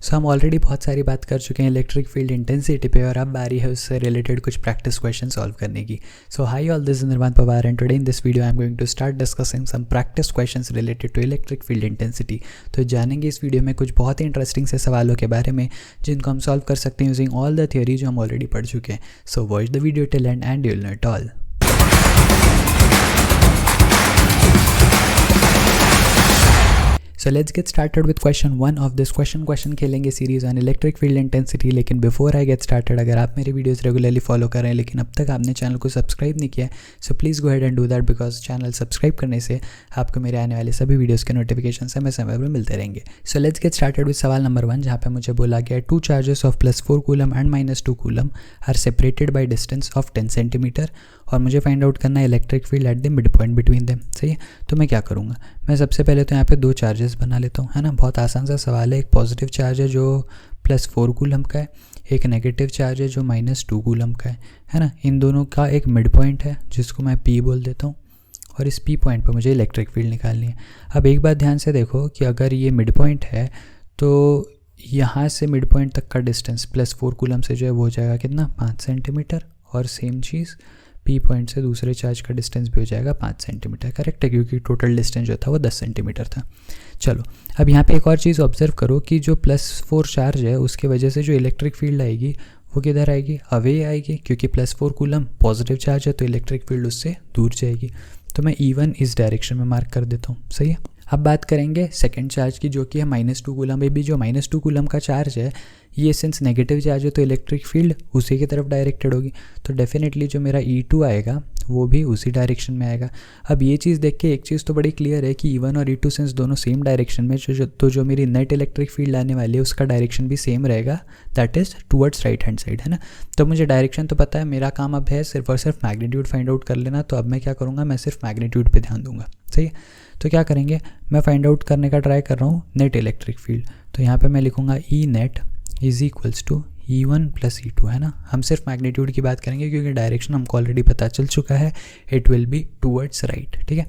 सो हम ऑलरेडी बहुत सारी बात कर चुके हैं इलेक्ट्रिक फील्ड इंटेंसिटी पे और अब बारी है उससे रिलेटेड कुछ प्रैक्टिस क्वेश्चन सॉल्व करने की. So hi all, this is Nirvan Pawar and today in this video I am going to start discussing some practice questions related to electric field intensity. तो जानेंगे इस वीडियो में कुछ बहुत ही इंटरेस्टिंग से सवालों के बारे में जिनको हम सॉल्व कर सकते हैं यूजिंग ऑल द थियोरी जो हम ऑलरेडी पढ़ चुके हैं. So watch the video till end you will know it all. So let's get started with question 1 of this question खेलेंगे series on electric field intensity. लेकिन बिफोर आई गेट स्टार्टेड, अगर आप मेरे वीडियोस रेगुलरली फॉलो कर रहे हैं लेकिन अब तक आपने चैनल को सब्सक्राइब नहीं किया है, so please go head and do that, because channel subscribe करने से आपको मेरे आने वाले सभी वीडियोस के नोटिफिकेशन समय समय पर मिलते रहेंगे. So let's get started with सवाल नंबर 1, जहाँ पे मुझे बोला गया 2 charges of +4 coulomb and -2 coulomb are separated by distance of 10 centimetre और मुझे फाइंड आउट करना है electric field at the mid point between them. सही है, तो मैं क्या करूँगा, मैं सबसे पहले तो यहाँ पे 2 चार्जेस बना लेता हूँ, है ना. बहुत आसान सा सवाल है. एक पॉजिटिव चार्ज है जो +4 कूलम का है, एक नेगेटिव चार्ज है जो -2 कूलम का है ना. इन दोनों का एक मिड पॉइंट है जिसको मैं P बोल देता हूँ और इस P पॉइंट पर मुझे इलेक्ट्रिक फील्ड निकालनी है. अब एक बात ध्यान से देखो कि अगर ये मिड पॉइंट है तो यहाँ से मिड पॉइंट तक का डिस्टेंस +4 कूलम से जो है वो हो जाएगा कितना, 5 सेंटीमीटर. और सेम चीज़ P पॉइंट से दूसरे चार्ज का डिस्टेंस भी हो जाएगा 5 सेंटीमीटर. करेक्ट है, क्योंकि टोटल डिस्टेंस जो था वो 10 सेंटीमीटर था. चलो अब यहाँ पे एक और चीज़ ऑब्जर्व करो कि जो +4 चार्ज है उसकी वजह से जो इलेक्ट्रिक फील्ड आएगी वो किधर आएगी, अवे आएगी, क्योंकि +4 कूलम पॉजिटिव चार्ज है तो इलेक्ट्रिक फील्ड उससे दूर जाएगी. तो मैं E1 इस डायरेक्शन में मार्क कर देता हूँ. सही है. अब बात करेंगे सेकंड चार्ज की जो कि है -2 कूलम. में भी जो -2 कूलम का चार्ज है ये सिंस नेगेटिव चार्ज है तो इलेक्ट्रिक फील्ड उसी की तरफ डायरेक्टेड होगी. तो डेफिनेटली जो मेरा E2 आएगा वो भी उसी डायरेक्शन में आएगा. अब ये चीज़ देख के एक चीज़ तो बड़ी क्लियर है कि E1 और E2 सिंस दोनों सेम डायरेक्शन में जो मेरी नेट इलेक्ट्रिक फील्ड आने वाली है उसका डायरेक्शन भी सेम रहेगा, that is towards right hand side, है ना. तो मुझे डायरेक्शन तो पता है, मेरा काम अब है सिर्फ और सिर्फ मैग्नीट्यूड फाइंड आउट कर लेना. तो अब मैं क्या करूँगा, मैं सिर्फ मैग्नीट्यूड पे ध्यान दूंगा. सही है. तो क्या करेंगे, मैं फाइंड आउट करने का ट्राई कर रहा हूँ नेट इलेक्ट्रिक फील्ड. तो यहाँ पे मैं लिखूँगा E net is equals to E1 + E2, है ना. हम सिर्फ मैग्नीट्यूड की बात करेंगे क्योंकि डायरेक्शन हमको ऑलरेडी पता चल चुका है, it will be towards right. ठीक है.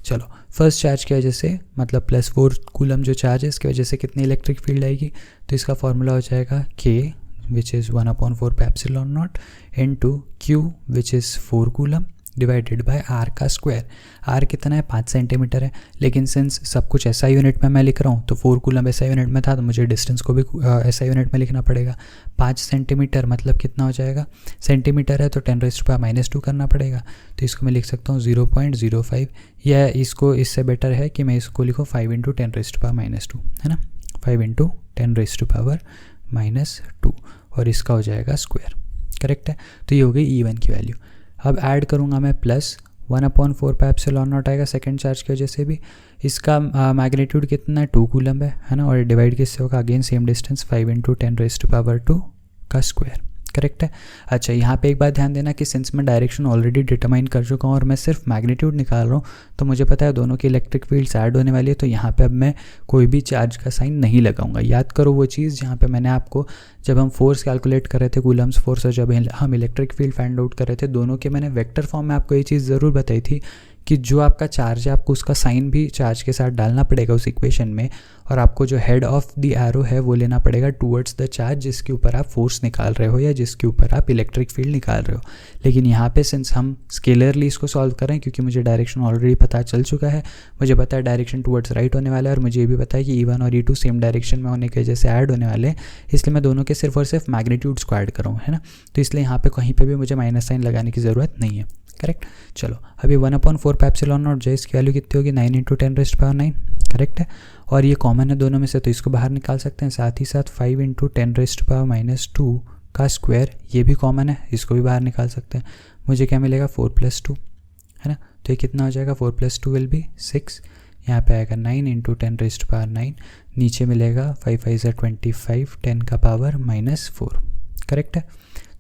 चलो फर्स्ट चार्ज की वजह से मतलब +4 कूलम जो चार्ज है इसकी वजह से कितनी इलेक्ट्रिक फील्ड आएगी, तो इसका फॉर्मूला हो जाएगा K which is 1/4πε0 into Q which is 4 coulomb divided by R का स्क्वायर. R कितना है, 5 सेंटीमीटर है, लेकिन सिंस सब कुछ SI यूनिट में मैं लिख रहा हूँ तो 4 कूलम SI यूनिट में था तो मुझे डिस्टेंस को भी SI यूनिट में लिखना पड़ेगा. 5 सेंटीमीटर मतलब कितना हो जाएगा, सेंटीमीटर है तो 10⁻⁻² करना पड़ेगा. तो इसको मैं लिख सकता हूँ 0.05, या इसको इससे बेटर है कि मैं इसको लिखूँ 5 × 10⁻², है ना. 5 × 10⁻² और इसका हो जाएगा स्क्वायर. करेक्ट है. तो ये हो गई E1 की वैल्यू. अब ऐड करूँगा मैं +1/4πε0 आएगा सेकंड चार्ज की वजह से भी. इसका मैग्नीट्यूड कितना है, 2 कूलम है ना. और डिवाइड किससे होगा, अगेन सेम डिस्टेंस 5 × 10⁻² का स्क्वायर. करेक्ट है. अच्छा यहाँ पे एक बात ध्यान देना कि सिंस मैं डायरेक्शन ऑलरेडी डिटरमाइन कर चुका हूँ और मैं सिर्फ मैग्नीट्यूड निकाल रहा हूँ तो मुझे पता है दोनों की इलेक्ट्रिक फील्ड्स ऐड होने वाली है. तो यहाँ पे अब मैं कोई भी चार्ज का साइन नहीं लगाऊंगा. याद करो वो चीज़ जहाँ पे मैंने आपको जब हम फोर्स कैलकुलेट कर रहे थे, कूलम्स फोर्स, और जब हम इलेक्ट्रिक फील्ड फाइंड आउट कर रहे थे, दोनों के मैंने वेक्टर फॉर्म में आपको ये चीज़ ज़रूर बताई थी कि जो आपका चार्ज है आपको उसका साइन भी चार्ज के साथ डालना पड़ेगा उस इक्वेशन में, और आपको जो हेड ऑफ द एरो है वो लेना पड़ेगा टुवर्ड्स द चार्ज जिसके ऊपर आप फोर्स निकाल रहे हो या जिसके ऊपर आप इलेक्ट्रिक फील्ड निकाल रहे हो. लेकिन यहाँ पे सिंस हम स्केलरली इसको सॉल्व कर रहे हैं क्योंकि मुझे डायरेक्शन ऑलरेडी पता चल चुका है, मुझे पता है डायरेक्शन टुवर्ड्स राइट होने वाला है और मुझे ये भी पता है कि E1 और E2 सेम डायरेक्शन में होने की वजह से ऐड होने वाले हैं, इसलिए मैं दोनों के सिर्फ और सिर्फ मैग्नीट्यूड्स को ऐड कर रहा हूँ, है ना. तो इसलिए यहाँ पे कहीं पे भी मुझे माइनस साइन लगाने की ज़रूरत नहीं है. करेक्ट. चलो अभी 1/4πε0 जो इसकी वैल्यू कितनी होगी, 9 × 10⁻⁹. करेक्ट है. और ये कॉमन है दोनों में से तो इसको बाहर निकाल सकते हैं. साथ ही साथ 5 × 10⁻² का स्क्वायर ये भी कॉमन है, इसको भी बाहर निकाल सकते हैं. मुझे क्या मिलेगा, 4 + 2, है ना. तो ये कितना हो जाएगा, 4 + 2 विल बी 6. यहाँ पे आएगा 9 × 10⁻⁹. नीचे मिलेगा 5 × 5 = 25, 10⁻⁻4. करेक्ट है.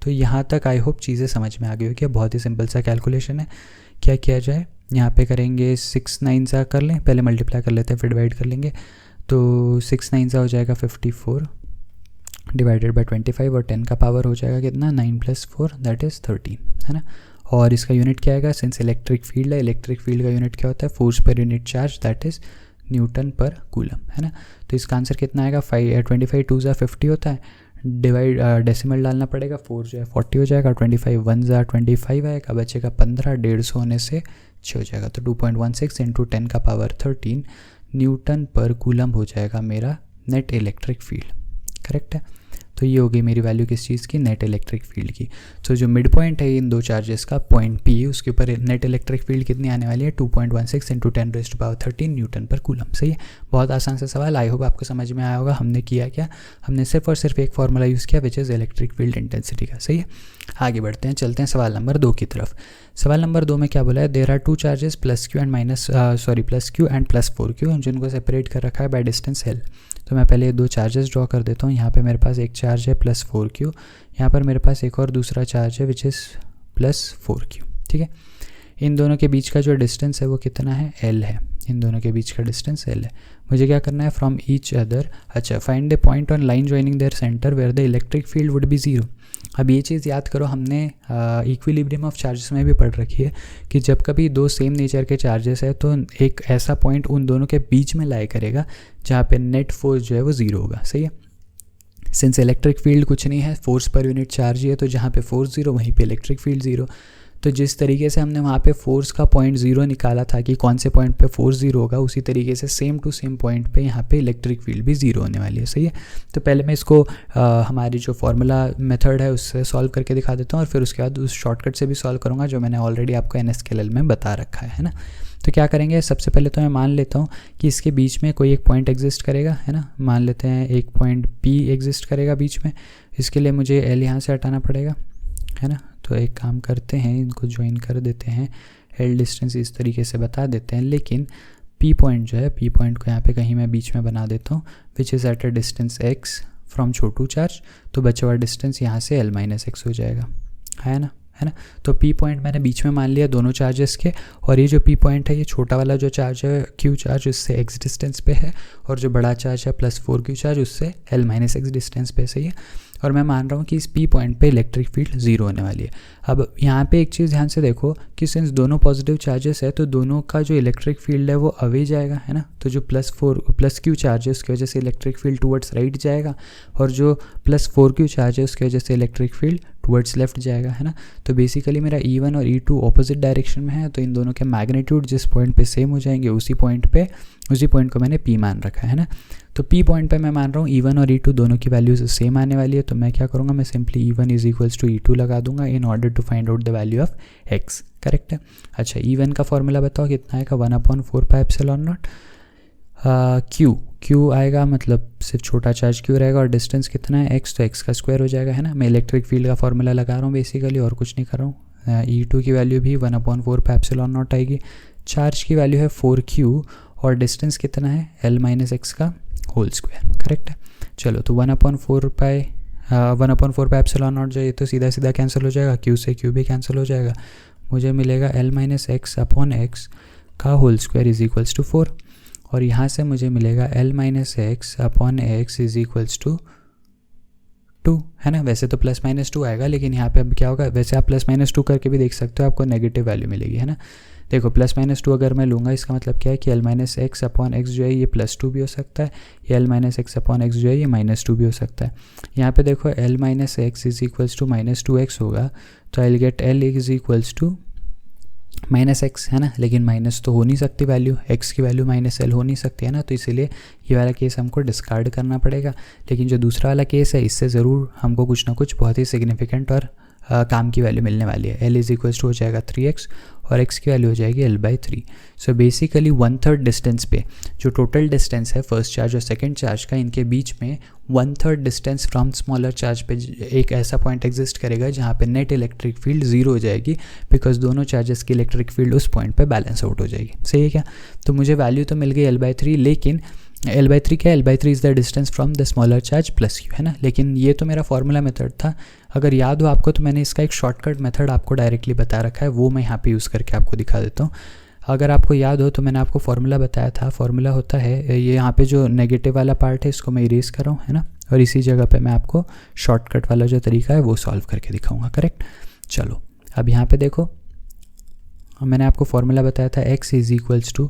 तो यहाँ तक आई होप चीज़ें समझ में आ गई हो कि बहुत ही सिंपल सा कैलकुलेशन है. क्या किया जाए, यहाँ पे करेंगे 6 9 सा कर लें, पहले मल्टीप्लाई कर लेते हैं फिर डिवाइड कर लेंगे. तो 6 9 सा हो जाएगा 54 डिवाइडेड बाय 25 और 10 का पावर हो जाएगा कितना, 9 + 4 दैट इज़ 13, है ना. और इसका यूनिट क्या आएगा, सिंस इलेक्ट्रिक फील्ड है, इलेक्ट्रिक फील्ड का यूनिट क्या होता है, force per unit charge, that is Newton पर कूलम, है ना। तो इसका आंसर कितना आएगा, 25 2 ज़ा 50 होता है, डिवाइड डेसिमल डालना पड़ेगा, 4 जो है 40 हो जाएगा, 25 1 ज़ा 25 आएगा, बचेगा 15, 150 होने से 6 हो जाएगा। तो 2.16 इंटू 10 का पावर 13 न्यूटन पर कूलम हो जाएगा मेरा नेट इलेक्ट्रिक फील्ड, करेक्ट है। तो ये हो गई मेरी वैल्यू किस चीज़ की, नेट इलेक्ट्रिक फील्ड की। तो जो मिड पॉइंट है इन दो चार्जेस का, पॉइंट पी, उसके ऊपर नेट इलेक्ट्रिक फील्ड कितनी आने वाली है, 2.16 इंटू 10⁻13 न्यूटन पर कूलम। सही है, बहुत आसान सा सवाल, आई होप आपको समझ में आया होगा। हमने किया क्या, हमने सिर्फ और सिर्फ एक फॉर्मूला यूज़ किया which is electric field intensity का। सही है, आगे बढ़ते हैं, चलते हैं सवाल नंबर 2 की तरफ। सवाल नंबर 2 में क्या बोला है, there are 2 charges plus q and plus 4Q, जिनको सेपरेट कर रखा है बाय डिस्टेंस L। तो मैं पहले 2 चार्जेस ड्रॉ कर देता हूँ। यहाँ पे मेरे पास एक चार्ज है प्लस 4Q, यहाँ पर मेरे पास एक और दूसरा चार्ज है विच इज़ प्लस 4Q। ठीक है, इन दोनों के बीच का जो डिस्टेंस है वो कितना है, L है। इन दोनों के बीच का डिस्टेंस L है। मुझे क्या करना है, फ्रॉम ईच अदर, अच्छा, find the point on line joining their centre where the electric field would be 0। अब ये चीज़ याद करो, हमने इक्विलिब्रियम ऑफ चार्जेस में भी पढ़ रखी है कि जब कभी 2 सेम नेचर के चार्जेस है तो एक ऐसा पॉइंट उन दोनों के बीच में लाई करेगा जहाँ पे नेट फोर्स जो है वो 0 होगा। सही है, सिंस इलेक्ट्रिक फील्ड कुछ नहीं है, फोर्स पर यूनिट चार्ज ही है, तो जहाँ पे फोर्स 0 वहीं पे इलेक्ट्रिक फील्ड 0। तो जिस तरीके से हमने वहाँ पे फोर्स का पॉइंट 0 निकाला था कि कौन से पॉइंट पे फोर्स 0 होगा, उसी तरीके से सेम टू सेम पॉइंट पे यहाँ पे इलेक्ट्रिक फील्ड भी 0 होने वाली है। सही है, तो पहले मैं इसको हमारी जो फार्मूला मेथड है उससे सॉल्व करके दिखा देता हूँ और फिर उसके बाद उस शॉर्टकट से भी सॉल्व करूँगा जो मैंने ऑलरेडी आपको NSQL में बता रखा है ना। तो क्या करेंगे, सबसे पहले तो मैं मान लेता हूँ कि इसके बीच में कोई एक पॉइंट एग्जिस्ट करेगा, है ना। मान लेते हैं एक पॉइंट P एग्जिस्ट करेगा बीच में। इसके लिए मुझे L यहाँ से हटाना पड़ेगा, है ना। तो एक काम करते हैं, इनको ज्वाइन कर देते हैं, L डिस्टेंस इस तरीके से बता देते हैं, लेकिन P पॉइंट जो है, P पॉइंट को यहाँ पे कहीं मैं बीच में बना देता हूँ which is eight a distance x from Chhotu charge. तो बचा हुआ डिस्टेंस यहाँ से L-x हो जाएगा, है ना। तो P पॉइंट मैंने बीच में मान लिया दोनों चार्जेस के, और ये जो P पॉइंट है ये छोटा वाला जो चार्ज है Q चार्ज उससे x डिस्टेंस पे है, और जो बड़ा चार्ज है प्लस 4Q चार्ज उससे L-x डिस्टेंस पे। सही है, और मैं मान रहा हूँ कि इस P पॉइंट पे इलेक्ट्रिक फील्ड 0 होने वाली है। अब यहाँ पे एक चीज़ ध्यान से देखो कि सिंस दोनों पॉजिटिव चार्जेस है तो दोनों का जो इलेक्ट्रिक फील्ड है वो अवे जाएगा, है ना। तो जो प्लस Q चार्ज है उसकी वजह से इलेक्ट्रिक फील्ड टुवर्ड्स राइट जाएगा, और जो प्लस 4Q चार्ज है उसकी वजह से इलेक्ट्रिक फील्ड टुवर्ड्स लेफ्ट जाएगा, है ना। तो बेसिकली मेरा E1 और E2 ऑपोजिट डायरेक्शन में है, तो इन दोनों के मैग्नीट्यूड जिस पॉइंट पे सेम हो जाएंगे उसी पॉइंट को मैंने P मान रखा है ना। तो P पॉइंट पे मैं मान रहा हूँ E1 और E2 दोनों की वैल्यूज सेम आने वाली है, तो मैं क्या करूँगा, मैं simply E1 is equals to E2 लगा दूंगा in order to find out the value of x, correct है। अच्छा, E1 का फॉर्मूला बताओ कितना आएगा, 1/4πε0 Q आएगा, मतलब सिर्फ छोटा चार्ज Q रहेगा, और डिस्टेंस कितना है x, तो x का स्क्वायर हो जाएगा, है ना। मैं इलेक्ट्रिक फील्ड का फॉर्मूला लगा रहा हूँ बेसिकली, और कुछ नहीं कर रहा हूँ। E2 की वैल्यू भी 1/4πε0 आएगी, चार्ज की वैल्यू है 4Q, और डिस्टेंस कितना है L-x का होल स्क्वायर, करेक्ट है। चलो, तो 1/4πε0 जो ये तो सीधा सीधा कैंसिल हो जाएगा, Q से Q भी कैंसिल हो जाएगा, मुझे मिलेगा L-x/x का whole square is equals to 4, और यहाँ से मुझे मिलेगा L-x/x इज इक्वल्स टू 2, है ना। वैसे तो +-2 आएगा, लेकिन यहाँ पे अब क्या होगा, वैसे आप +-2 करके भी देख सकते हो, आपको नेगेटिव वैल्यू मिलेगी, है ना। देखो, +-2 अगर मैं लूँगा इसका मतलब क्या है कि L-x/x जो है ये +2 भी हो सकता है, या L-x/x जो है ये -2 भी हो सकता है। यहाँ पे देखो L-x is equals to -2x होगा, तो I will get L is equals to -x, है ना। लेकिन माइनस तो हो नहीं सकती वैल्यू, x की वैल्यू -L हो नहीं सकती, है ना। तो इसीलिए ये वाला केस हमको डिस्कार्ड करना पड़ेगा। लेकिन जो दूसरा वाला केस है इससे ज़रूर हमको कुछ ना कुछ बहुत ही सिग्निफिकेंट और काम की वैल्यू मिलने वाली है। L इज इक्वल्स टू हो जाएगा 3x, और x की वैल्यू हो जाएगी L/3। सो बेसिकली 1/3 डिस्टेंस पे जो टोटल डिस्टेंस है फर्स्ट चार्ज और सेकंड चार्ज का, इनके बीच में 1/3 डिस्टेंस फ्रॉम स्मॉलर चार्ज पे एक ऐसा पॉइंट एग्जिस्ट करेगा जहाँ पे नेट इलेक्ट्रिक फील्ड 0 हो जाएगी, बिकॉज दोनों चार्जेस की इलेक्ट्रिक फील्ड उस पॉइंट पे बैलेंस आउट हो जाएगी। सही है क्या। तो मुझे वैल्यू तो मिल गई L/3, लेकिन L/3 क्या है, L/3 is the distance from the smaller charge plus Q, है ना। लेकिन ये तो मेरा फॉर्मूला मेथड था, अगर याद हो आपको तो मैंने इसका एक शॉर्टकट मेथड आपको डायरेक्टली बता रखा है, वो मैं यहाँ पे यूज़ करके आपको दिखा देता हूँ। अगर आपको याद हो तो मैंने आपको फॉर्मूला बताया था, फॉर्मूला होता है ये, यहाँ पे जो नेगेटिव वाला पार्ट है इसको मैं इरेज कर रहा हूँ, है ना, और इसी जगह पे मैं आपको शॉर्टकट वाला जो तरीका है वो सॉल्व करके दिखाऊंगा, करेक्ट। चलो, अब यहाँ पे देखो, मैंने आपको फॉर्मूला बताया था x is equals to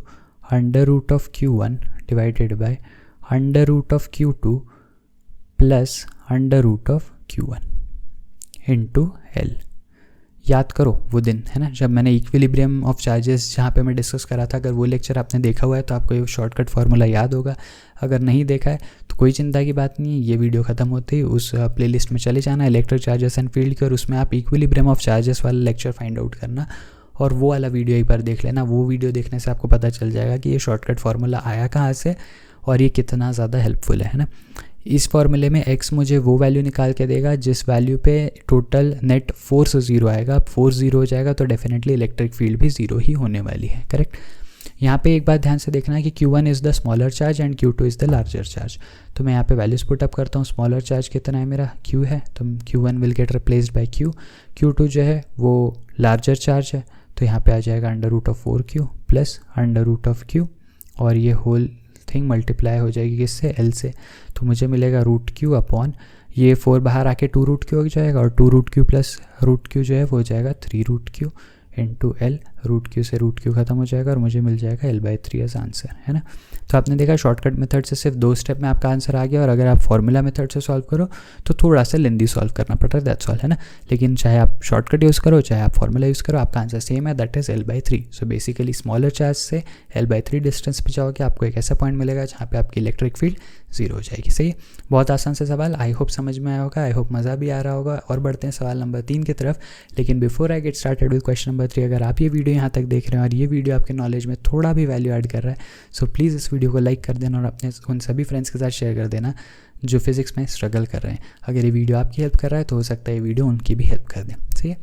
under root of Q1 divided by under root of Q2 plus under root of Q1 into L। याद करो वो दिन, है ना, जब मैंने इक्विलिब्रियम ऑफ चार्जेस जहाँ पे मैं डिस्कस करा था। अगर वो लेक्चर आपने देखा हुआ है तो आपको ये शॉर्टकट फार्मूला याद होगा। अगर नहीं देखा है तो कोई चिंता की बात नहीं है, ये वीडियो ख़त्म होते ही उस प्लेलिस्ट में चले जाना इलेक्ट्रिक चार्जेस एंड फील्ड के, और उसमें आप इक्विलिब्रियम ऑफ चार्जेस वाला लेक्चर फाइंड आउट करना और वो वाला वीडियो एक बार देख लेना। वो वीडियो देखने से आपको पता चल जाएगा कि ये शॉर्टकट फार्मूला आया कहाँ से और ये कितना ज़्यादा हेल्पफुल है ना। इस फॉर्मूले में x मुझे वो वैल्यू निकाल के देगा जिस वैल्यू पे टोटल नेट फोर्स 0 आएगा। अब फोर्स 0 हो जाएगा तो डेफिनेटली इलेक्ट्रिक फील्ड भी 0 ही होने वाली है, करेक्ट। यहाँ पे एक बात ध्यान से देखना है कि Q1 is the smaller charge and Q2 is the larger charge. तो मैं यहाँ पे वैल्यूज पुट अप करता हूँ। स्मॉलर चार्ज कितना है मेरा, Q है, तो Q1 will get replaced by Q। Q2 जो है वो लार्जर चार्ज है, तो यहाँ पे आ जाएगा under root of 4Q plus under root of Q, और ये होल थिंग मल्टीप्लाई हो जाएगी किससे, L से। तो मुझे मिलेगा रूट Q अपॉन ये 4 बाहर आके 2 रूट Q हो जाएगा, और 2 root Q plus root Q जो है वो हो जाएगा 3 root Q into L। Root Q से रूट Q खत्म हो जाएगा और मुझे मिल जाएगा L/3 एज आंसर, है ना। तो आपने देखा शॉर्टकट मेथड से सिर्फ 2 स्टेप में आपका आंसर आ गया, और अगर आप फॉर्मूला मेथड से सॉल्व करो तो थोड़ा सा लेंदी सॉल्व करना पड़ता है, दैट्स ऑल, है ना। लेकिन चाहे आप शॉर्टकट यूज़ करो चाहे आप फॉर्मूला यूज़ करो, आपका आंसर सेम है, that is L/3। So basically smaller charge से L/3 डिस्टेंस पे जाओगे आपको एक ऐसा पॉइंट मिलेगा जहाँ पे आपकी इलेक्ट्रिक फील्ड 0 हो जाएगी। सही है, बहुत आसान से सवाल, आई होप समझ में आया होगा, आई होप मज़ा भी आ रहा होगा। और बढ़ते हैं सवाल नंबर 3 की तरफ। लेकिन before I get started with question number 3, अगर आप ये वीडियो यहाँ तक देख रहे हैं और ये वीडियो आपके नॉलेज में थोड़ा भी वैल्यू ऐड कर रहा है, सो प्लीज़ इस वीडियो को लाइक कर देना और अपने उन सभी फ्रेंड्स के साथ शेयर कर देना जो फिजिक्स में स्ट्रगल कर रहे हैं। अगर ये वीडियो आपकी हेल्प कर रहा है तो हो सकता है ये वीडियो उनकी भी हेल्प कर दें, सही है।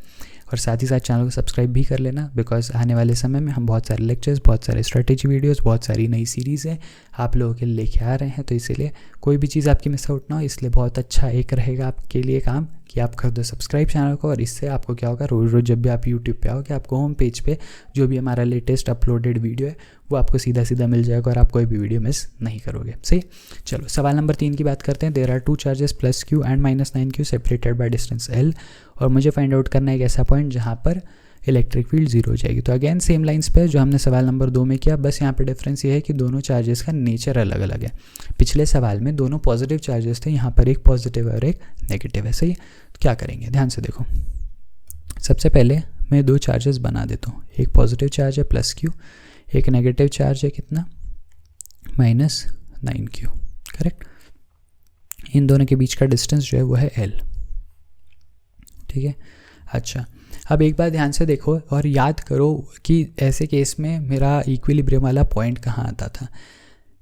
और साथ ही साथ चैनल को सब्सक्राइब भी कर लेना, बिकॉज आने वाले समय में हम बहुत सारे लेक्चर्स, बहुत सारे स्ट्रेटेजी वीडियोस, बहुत सारी नई सीरीज़ हैं आप लोगों के लिए लेके आ रहे हैं। तो इसीलिए कोई भी चीज़ आपकी मिस आउट ना हो, इसलिए बहुत अच्छा एक रहेगा आपके लिए काम कि आप कर दो सब्सक्राइब चैनल को। और इससे आपको क्या होगा, रोज़ रोज़ जब भी आप यूट्यूब पे आओगे आपको होम पेज पे जो भी हमारा लेटेस्ट अपलोडेड वीडियो है वो आपको सीधा सीधा मिल जाएगा और आप कोई भी वीडियो मिस नहीं करोगे, सही। चलो सवाल नंबर 3 की बात करते हैं। There are 2 charges +Q and -9Q separated by distance L, और मुझे फाइंड आउट करना है एक ऐसा पॉइंट जहाँ पर इलेक्ट्रिक फील्ड 0 हो जाएगी। तो अगेन सेम लाइंस पे जो हमने सवाल नंबर 2 में किया, बस यहाँ पे डिफरेंस ये है कि दोनों चार्जेस का नेचर अलग अलग है। पिछले सवाल में दोनों पॉजिटिव चार्जेस थे, यहाँ पर एक पॉजिटिव है और एक नेगेटिव है, सही है। तो क्या करेंगे, ध्यान से देखो। सबसे पहले मैं 2 चार्जेस बना देता हूँ, एक पॉजिटिव चार्ज है +Q, एक नेगेटिव चार्ज है कितना, -9Q, करेक्ट। इन दोनों के बीच का डिस्टेंस जो है वो है L, ठीक है। अच्छा, अब एक बार ध्यान से देखो और याद करो कि ऐसे केस में मेरा इक्विलिब्रियम वाला पॉइंट कहाँ आता था।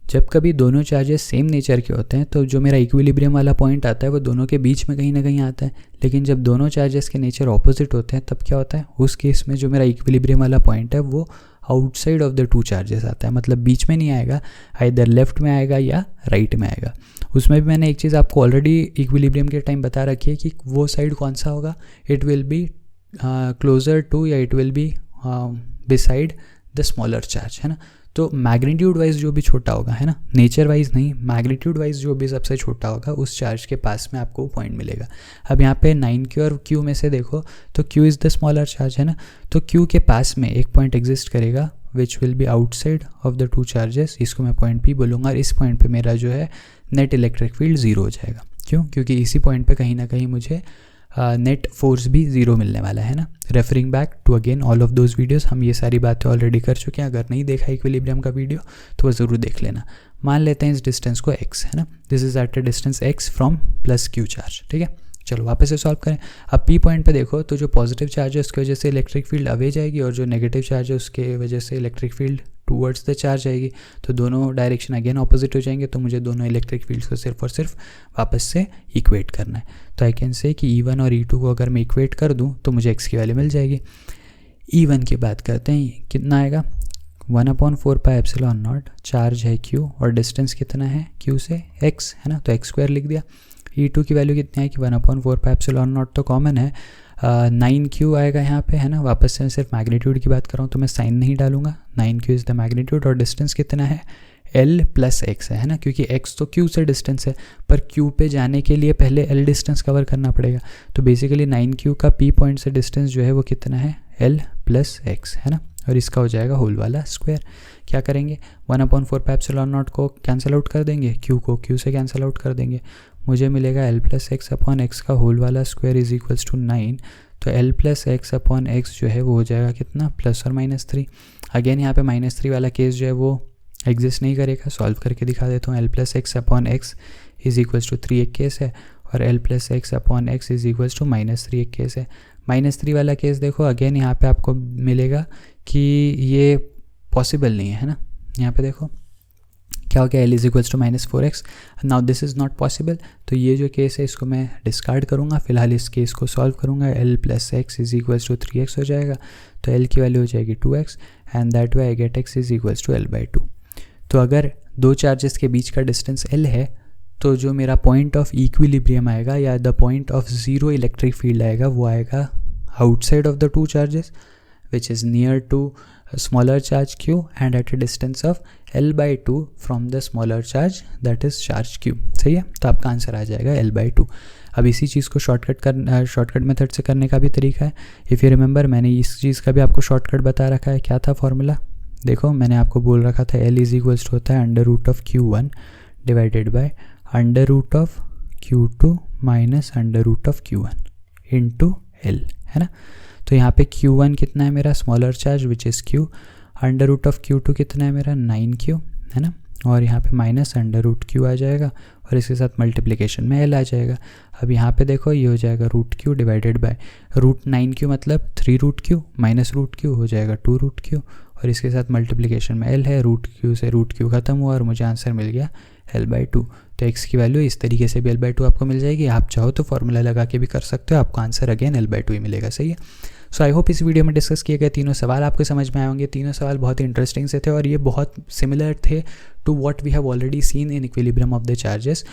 जब कभी दोनों चार्जेस सेम नेचर के होते हैं तो जो मेरा इक्विलिब्रियम वाला पॉइंट आता है वो दोनों के बीच में कहीं ना कहीं आता है। लेकिन जब दोनों चार्जेस के नेचर ऑपोजिट होते हैं तब क्या होता है, उस केस में जो मेरा इक्विलिब्रियम वाला पॉइंट है वो आउटसाइड ऑफ द 2 चार्जेस आता है, मतलब बीच में नहीं आएगा, इधर लेफ्ट में आएगा या राइट में आएगा। उसमें भी मैंने एक चीज़ आपको ऑलरेडी इक्विलिब्रियम के टाइम बता रखी है कि वो साइड कौन सा होगा, it will be closer to या it will be beside the smaller charge, है ना। तो मैग्नीट्यूड वाइज जो भी छोटा होगा, है ना, नेचर वाइज नहीं, मैग्नीट्यूड वाइज जो भी सबसे छोटा होगा उस चार्ज के पास में आपको पॉइंट मिलेगा। अब यहाँ पे 9Q और Q में से देखो तो Q is the smaller charge, है ना। तो Q के पास में एक पॉइंट एग्जिस्ट करेगा which will be outside of the 2 charges, इसको मैं पॉइंट P बोलूँगा। और इस पॉइंट पे मेरा जो है नेट इलेक्ट्रिक फील्ड 0 हो जाएगा। क्यों? क्योंकि इसी पॉइंट पे कहीं ना कहीं मुझे नेट फोर्स भी 0 मिलने वाला है ना। Referring back to again all of those videos, हम ये सारी बातें ऑलरेडी कर चुके हैं। अगर नहीं देखा इक्विलिब्रियम का वीडियो तो वो ज़रूर देख लेना। मान लेते हैं इस डिस्टेंस को x, है ना, this is eight a distance x from +Q charge, ठीक है। चलो वापस से सॉल्व करें। अब P पॉइंट पे देखो तो जो पॉजिटिव चार्ज है उसकी वजह से इलेक्ट्रिक फील्ड अवे जाएगी और जो नेगेटिव चार्ज है उसके वजह से electric field towards the charge आएगी। तो दोनों डायरेक्शन अगेन ऑपोजिट हो जाएंगे, तो मुझे दोनों इलेक्ट्रिक फील्ड्स को सिर्फ और सिर्फ वापस से इक्वेट करना है। तो आई कैन से कि E1 और E2 को अगर मैं इक्वेट कर दूं तो मुझे x की वैल्यू मिल जाएगी। E1 की बात करते हैं, कितना आएगा, 1/4πε0, चार्ज है Q और डिस्टेंस कितना है Q से x, है ना, तो x² लिख दिया। E2 की वैल्यू कितनी है कि 1/4πε0 तो कॉमन है, 9Q आएगा यहाँ पे, है ना। वापस से मैं सिर्फ मैग्नीट्यूड की बात कर रहा हूँ तो मैं साइन नहीं डालूंगा, 9Q इज़ द मैग्नीट्यूड और डिस्टेंस कितना है L + x है ना, क्योंकि x तो Q से डिस्टेंस है पर Q पे जाने के लिए पहले L डिस्टेंस कवर करना पड़ेगा। तो बेसिकली 9Q का P पॉइंट से डिस्टेंस जो है वो कितना है L + x, है ना। और इसका हो जाएगा होल वाला स्क्वायर। क्या करेंगे, 1/4 पाई एप्सिलॉन नॉट को कैंसिल आउट कर देंगे, क्यू को क्यू से कैंसिल आउट कर देंगे, मुझे मिलेगा l plus x upon x का होल वाला स्क्वायर इज इक्वल्स टू 9। तो l plus x upon x जो है वो हो जाएगा कितना, प्लस और -3। अगेन यहाँ पे -3 वाला केस जो है वो एग्जिस्ट नहीं करेगा, सॉल्व करके दिखा देता हूँ। l plus x upon x is equals to 3 एक केस है, और l plus x upon x is equals to -3 एक केस है। -3 वाला केस देखो अगेन यहाँ पे आपको मिलेगा कि ये पॉसिबल नहीं है ना। यहाँ पे देखो क्या हो गया, l is equals to -4x। Now this is not possible, तो ये जो केस है इसको मैं डिस्कार्ड करूँगा, फिलहाल इस केस को सॉल्व करूँगा। l plus x is equals to 3x हो जाएगा, तो l की वैल्यू हो जाएगी 2x and that way I get x is equals to l/2। तो अगर दो चार्जेस के बीच का डिस्टेंस l है तो जो मेरा पॉइंट ऑफ इक्विलिब्रियम आएगा या the point of zero electric field आएगा वो आएगा outside of the two charges which is near to smaller charge q and at a distance of l/2 from the smaller charge that is charge q। सही है, तो आपका answer आ जाएगा l/2। अब इसी चीज़ को शॉर्टकट मेथड से करने का भी तरीका है। इफ़ यू रिमेंबर मैंने इस चीज़ का भी आपको शॉर्टकट बता रखा है। क्या था फॉर्मूला, देखो मैंने आपको बोल रखा था l इज इक्वल्स टू होता है √q1 divided bye √q2 minus √q1 into l, है ना। तो यहाँ पे q1 कितना है मेरा, smaller charge which is q, √q2 कितना है मेरा 9q, है ना, और यहाँ पे माइनस √q आ जाएगा और इसके साथ मल्टीप्लिकेशन में l आ जाएगा। अब यहाँ पे देखो ये हो जाएगा √q डिवाइडेड बाय √9q मतलब 3√q माइनस √q हो जाएगा 2√q और इसके साथ मल्टीप्लिकेशन में l है, √q से √q ख़त्म हुआ और मुझे आंसर मिल गया l/2। तो x की वैल्यू इस तरीके से भी l/2 आपको मिल जाएगी। आप चाहो तो फॉर्मूला लगा के भी कर सकते हो, आपको आंसर अगेन l/2 ही मिलेगा। सही है। सो आई होप इस वीडियो में डिस्कस किए गए तीनों सवाल आपको समझ में आए होंगे। तीनों सवाल बहुत ही इंटरेस्टिंग से थे और ये बहुत सिमिलर थे to what we have already seen in equilibrium of the charges.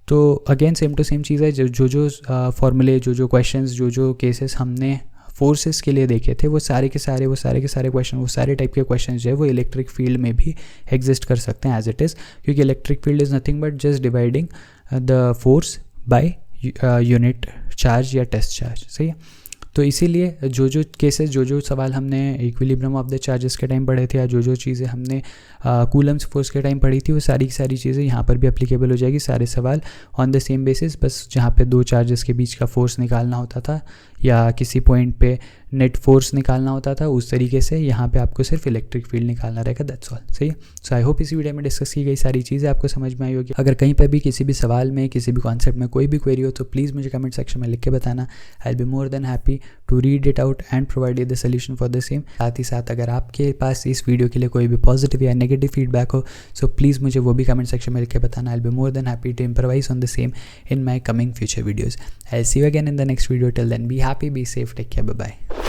तो अगेन सेम टू सेम चीज़ है, जो फॉर्मूले, जो क्वेश्चंस, जो केसेस हमने फोर्सेस के लिए देखे थे वो सारे के सारे क्वेश्चन, वो सारे टाइप के क्वेश्चन जो है वो इलेक्ट्रिक फील्ड में भी एग्जिस्ट कर सकते हैं एज इट इज़, क्योंकि electric field is nothing but just dividing the force by unit charge या टेस्ट चार्ज। सही है। तो इसीलिए जो केसेस, जो सवाल हमने इक्विलिब्रियम ऑफ द चार्जेस के टाइम पढ़े थे या जो चीज़ें हमने कूलम्स फोर्स के टाइम पढ़ी थी वो सारी की सारी चीज़ें यहाँ पर भी एप्लीकेबल हो जाएगी। सारे सवाल ऑन द सेम बेसिस, बस जहाँ पे दो चार्जेस के बीच का फोर्स निकालना होता था या किसी पॉइंट पे नेट फोर्स निकालना होता था, उस तरीके से यहाँ पे आपको सिर्फ इलेक्ट्रिक फील्ड निकालना रहेगा। That's all. सही है। सो आई होप इस वीडियो में डिस्कस की गई सारी चीज़ें आपको समझ में आई होगी। अगर कहीं पर भी किसी भी सवाल में, किसी भी कॉन्सेप्ट में कोई भी क्वेरी हो तो प्लीज़ मुझे कमेंट सेक्शन में लिख के बताना। I will be more than happy to read it out and provide you the solution for the same. साथ ही साथ अगर आपके पास इस वीडियो के लिए कोई भी पॉजिटिव या नेगेटिव फीडबैक हो सो प्लीज़ मुझे वो भी कमेंट सेक्शन में लिख के बताना। I will be more than happy to improvise on the same in my coming future videos. I will see you again in the next video. Till then be happy, be safe, take care, bye bye.